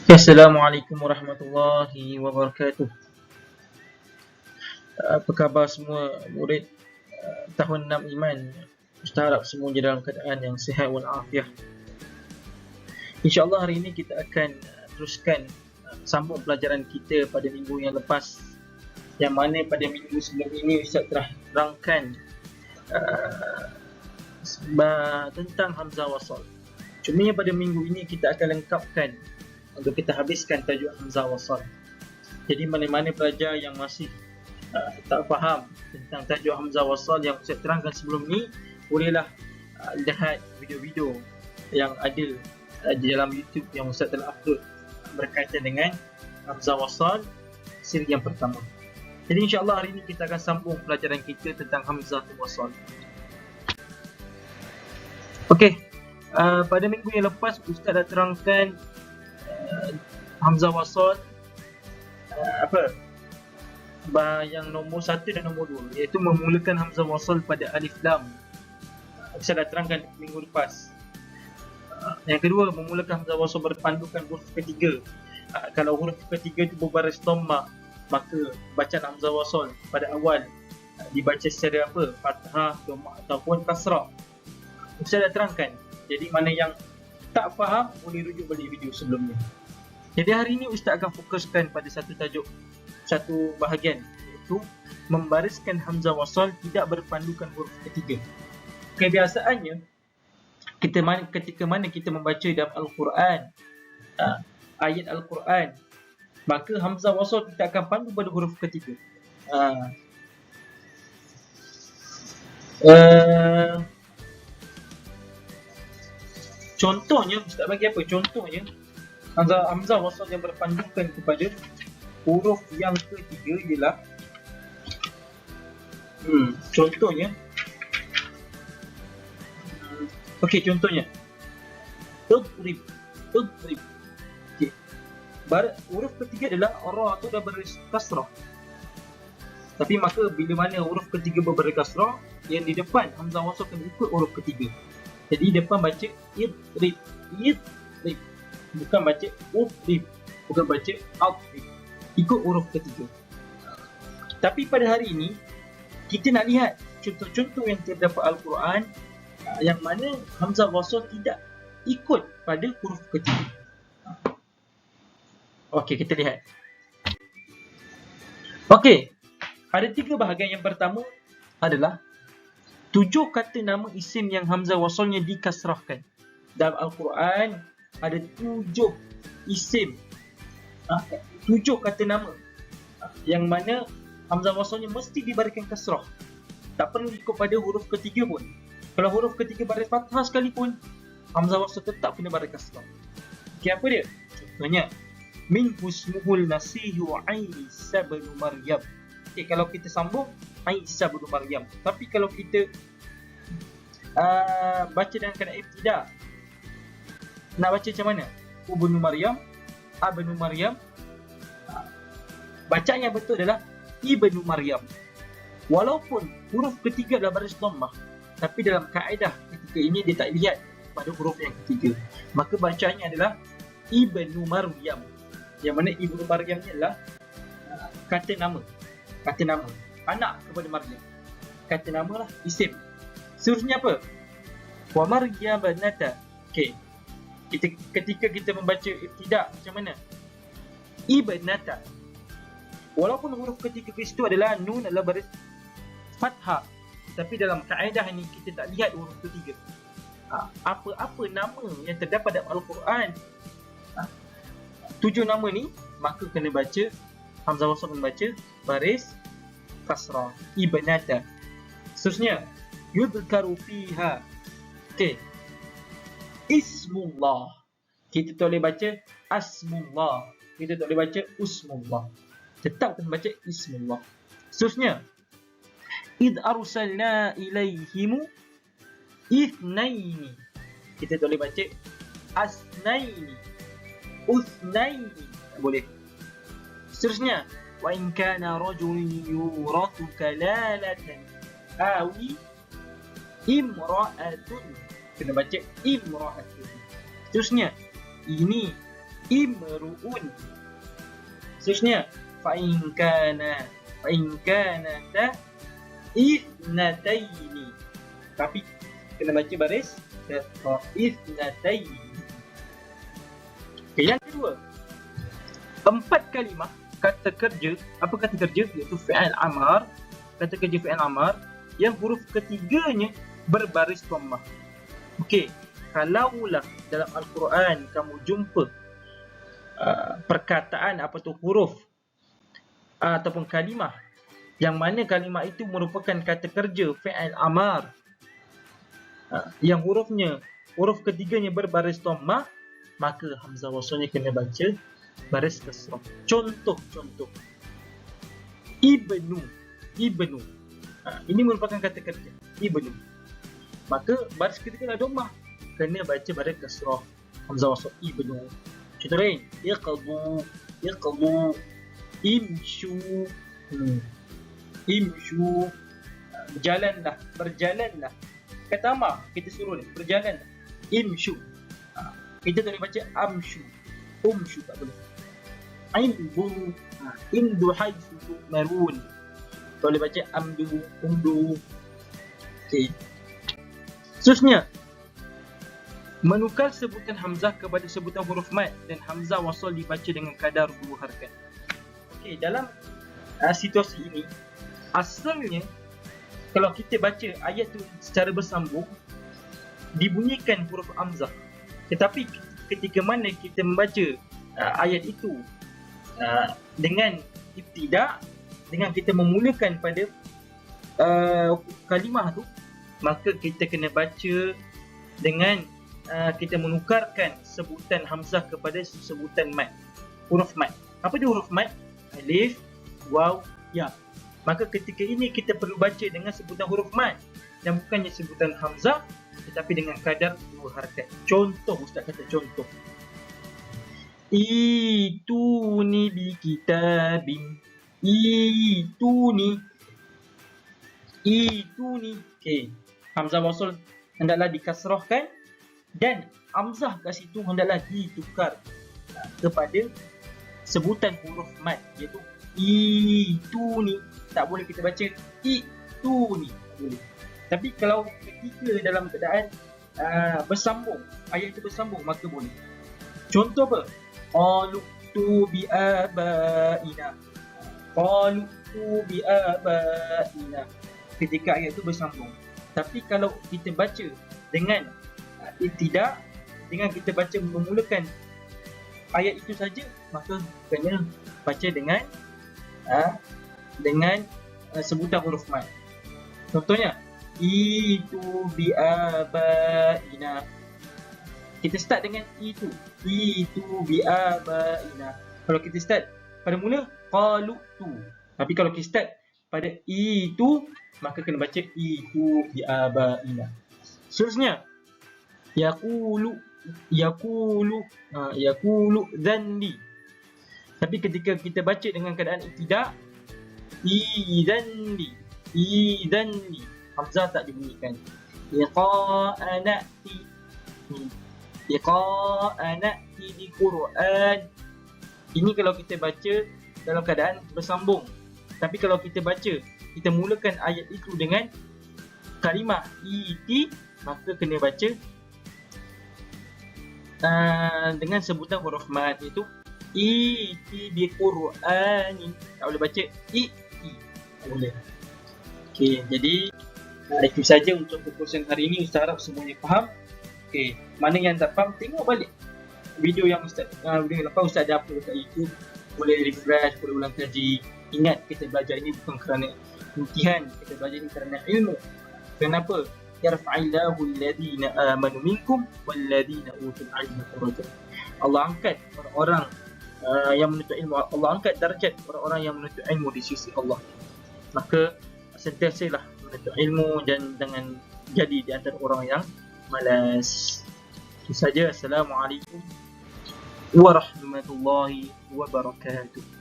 Assalamualaikum warahmatullahi wabarakatuh. Apa khabar semua murid tahun 6 Iman? Ustaz harap semuanya dalam keadaan yang sihat walafiat. InsyaAllah hari ini kita akan teruskan sambung pelajaran kita pada minggu yang lepas, yang mana pada minggu sebelum ini Ustaz telah terangkan tentang Hamzah Wasal. Cuma pada minggu ini kita akan lengkapkan untuk kita habiskan tajuk Hamzah Wasal. Jadi mana-mana pelajar yang masih tak faham tentang tajuk Hamzah Wasal yang saya terangkan sebelum ni, bolehlah lihat video-video yang ada di dalam YouTube yang Ustaz telah upload berkaitan dengan Hamzah Wasal siri yang pertama. Jadi insyaAllah hari ini kita akan sambung pelajaran kita tentang Hamzah Wasal. Okey, pada minggu yang lepas Ustaz dah terangkan Hamzah Wasal yang nombor 1 dan nombor 2, iaitu memulakan Hamzah Wasal pada Alif Lam. Saya dah terangkan minggu lepas. Yang kedua, memulakan Hamzah Wasal berpandukan huruf ketiga. Kalau huruf ketiga itu berbaris dhamma, maka bacaan Hamzah Wasal pada awal dibaca secara fathah, dhamma ataupun kasrah. Saya dah terangkan. Jadi mana yang tak faham boleh rujuk balik video sebelumnya. Jadi hari ini Ustaz akan fokuskan pada satu bahagian, iaitu membariskan Hamzah Wasal tidak berpandukan huruf ketiga. Kebiasaannya ketika mana kita membaca dalam Al-Quran, ayat Al-Quran, maka Hamzah Wasal kita akan pandu pada huruf ketiga. Contohnya, Ustaz bagi apa? Contohnya Hamzah Wasal yang berpandukan kepada huruf yang ketiga ialah contohnya contohnya Udrib. Okey. Huruf ketiga adalah ra tu dah berbaris kasrah. Tapi maka bila mana huruf ketiga berbaris kasrah, yang di depan Hamzah Wasal kena ikut huruf ketiga. Jadi depan baca idrib, bukan baca udrib, bukan baca adrib, ikut huruf ketiga. Tapi pada hari ini kita nak lihat contoh-contoh yang terdapat Al-Quran yang mana Hamzah Wasal tidak ikut pada huruf ketiga. Okey, kita lihat. Okey, ada 3 bahagian. Yang pertama adalah 7 kata nama isim yang Hamzah Wasalnya dikasrahkan. Dalam Al-Quran ada 7 isim, 7 kata nama yang mana Hamzah Wasalnya mesti dibariskan kasrah. Tak perlu ikut pada huruf ketiga pun. Kalau huruf ketiga baris fathah sekalipun, Hamzah Wasal tetap kena baris kasrah. Okey, apa dia? Contohnya, min husmuhul nasihu Isa bin Maryam. Okey, kalau kita sambung Isa bin Maryam. Tapi kalau kita baca dengan kena ibtida, nak baca macam mana? Ibnu Maryam, Abnu Maryam. Bacaan yang betul adalah Ibnu Maryam. Walaupun huruf ketiga adalah baris dhammah, tapi dalam kaedah ketika ini dia tak lihat pada huruf yang ketiga. Maka bacaannya adalah Ibnu Maryam. Yang mana Ibnu Maryam ni adalah kata nama. Anak kepada Maryam. Kata nama lah, isim. Seterusnya apa? Wa Maryam banata. Okey. Ketika kita membaca ibtida, macam mana? Ibnata. Walaupun huruf ketiga itu adalah nun, adalah baris fathah, tapi dalam kaedah ini kita tak lihat huruf ketiga. Apa-apa nama yang terdapat dalam Al-Quran, 7 nama ni, maka kena baca Hamzah Wasal membaca baris kasrah, ibnata. Seterusnya, yudhkaru fiha. Okey. Ismullah. Kita tak boleh baca asmullah. Kita tak boleh baca usmullah. Tetap kena baca ismullah. Seterusnya, id arsalna ilaihimu ithnaini. Kita tak boleh baca asnaini, uthnaini. Tak boleh. Seterusnya, wa in kana rajulun yurathu kalalatan awi imra'atun. Kena baca imra'atun. Seterusnya, ini imru'un. Seterusnya fa'in kanata ithnataini. Tapi kena baca baris ithnataini. Okay, yang kedua, 4 kalimah kata kerja. Apa kata kerja? Iaitu fi'il amar. Kata kerja fi'il amar yang huruf ketiganya berbaris dhammah. Okey, kalaulah dalam Al-Quran kamu jumpa perkataan apa tu huruf ataupun kalimah yang mana kalimah itu merupakan kata kerja fi'il amar yang huruf ketiganya berbaris dhammah, maka hamzah wasalnya kena baca baris kasrah. Contoh ibnu. Ini merupakan kata kerja ibnu, maka baris ketiganya dhammah, kena baca baris kasrah, hamzah wasal ibnu. Contoh lain, iqdu, imshu, berjalanlah. Kata amar kita suruh ni, berjalanlah, imshu. Kita tak boleh baca umshu, tak boleh. Indu haitsu tu'marun, tak boleh baca umdu. Okey. Seterusnya, menukar sebutan hamzah kepada sebutan huruf mad dan hamzah wasal dibaca dengan kadar 2 harakat. Okey, dalam situasi ini, asalnya kalau kita baca ayat tu secara bersambung, dibunyikan huruf hamzah. Tetapi ketika mana kita membaca ayat itu dengan ibtida', dengan kita memulakan pada kalimah tu, maka kita kena baca dengan kita menukarkan sebutan hamzah kepada sebutan mad, huruf mad. Apa dia huruf mad? Alif, waw, ya. Maka ketika ini kita perlu baca dengan sebutan huruf mad dan bukannya sebutan hamzah, tetapi dengan kadar 2 harakat. Contoh, ustaz kata contoh. Ituni bi kitabin. Ituni. Okey. Hamzah wasal hendaklah dikasrahkan dan hamzah kat situ hendaklah ditukar kepada sebutan huruf mad, iaitu ituni. Tak boleh kita baca ituni, tak boleh. Tapi kalau ketika dalam keadaan bersambung, ayat itu bersambung, maka boleh. Contoh apa? Qalu tu bi abaina. Ketika ayat itu bersambung. Tapi kalau kita baca dengan tidak, dengan kita baca memulakan ayat itu saja, maka kena baca dengan sebutan huruf mad. Contohnya, itu bi abaina. Kita start dengan itu bi abaina. Kalau kita start pada mula qalu tu, tapi kalau kita start pada itu, maka kena baca itu bi abaina. Seterusnya, yaqulu dhanni. Tapi ketika kita baca dengan keadaan tidak, idhanni, hamzah tak dibunyikan. Iqa'anati di Quran. Ini kalau kita baca dalam keadaan bersambung. Tapi kalau kita baca, kita mulakan ayat itu dengan kalimah iti, maka kena baca dengan sebutan huruf mad, iaitu iti bi Qur'ani. Tak boleh baca i. Tak boleh. Okey, jadi itu saja untuk perkongsian hari ini. Ustaz harap semuanya faham. Okey, mana yang tak faham, tengok balik video yang Ustaz video lepas Ustaz ada upload kat YouTube. Boleh refresh, boleh ulang kaji. Ingat, kita belajar ini bukan kerana imtihan, kita belajar ini kerana ilmu. Kenapa? Yarfa'illahu alladhina amanu minkum walladhina utul ilma darajat. Allah angkat orang-orang yang menuntut ilmu. Allah angkat darjat orang-orang yang menuntut ilmu di sisi Allah. Maka sentiasalah menuntut ilmu dan jangan jadi di antara orang yang malas. Itu saja. Assalamualaikum warahmatullahi wabarakatuh.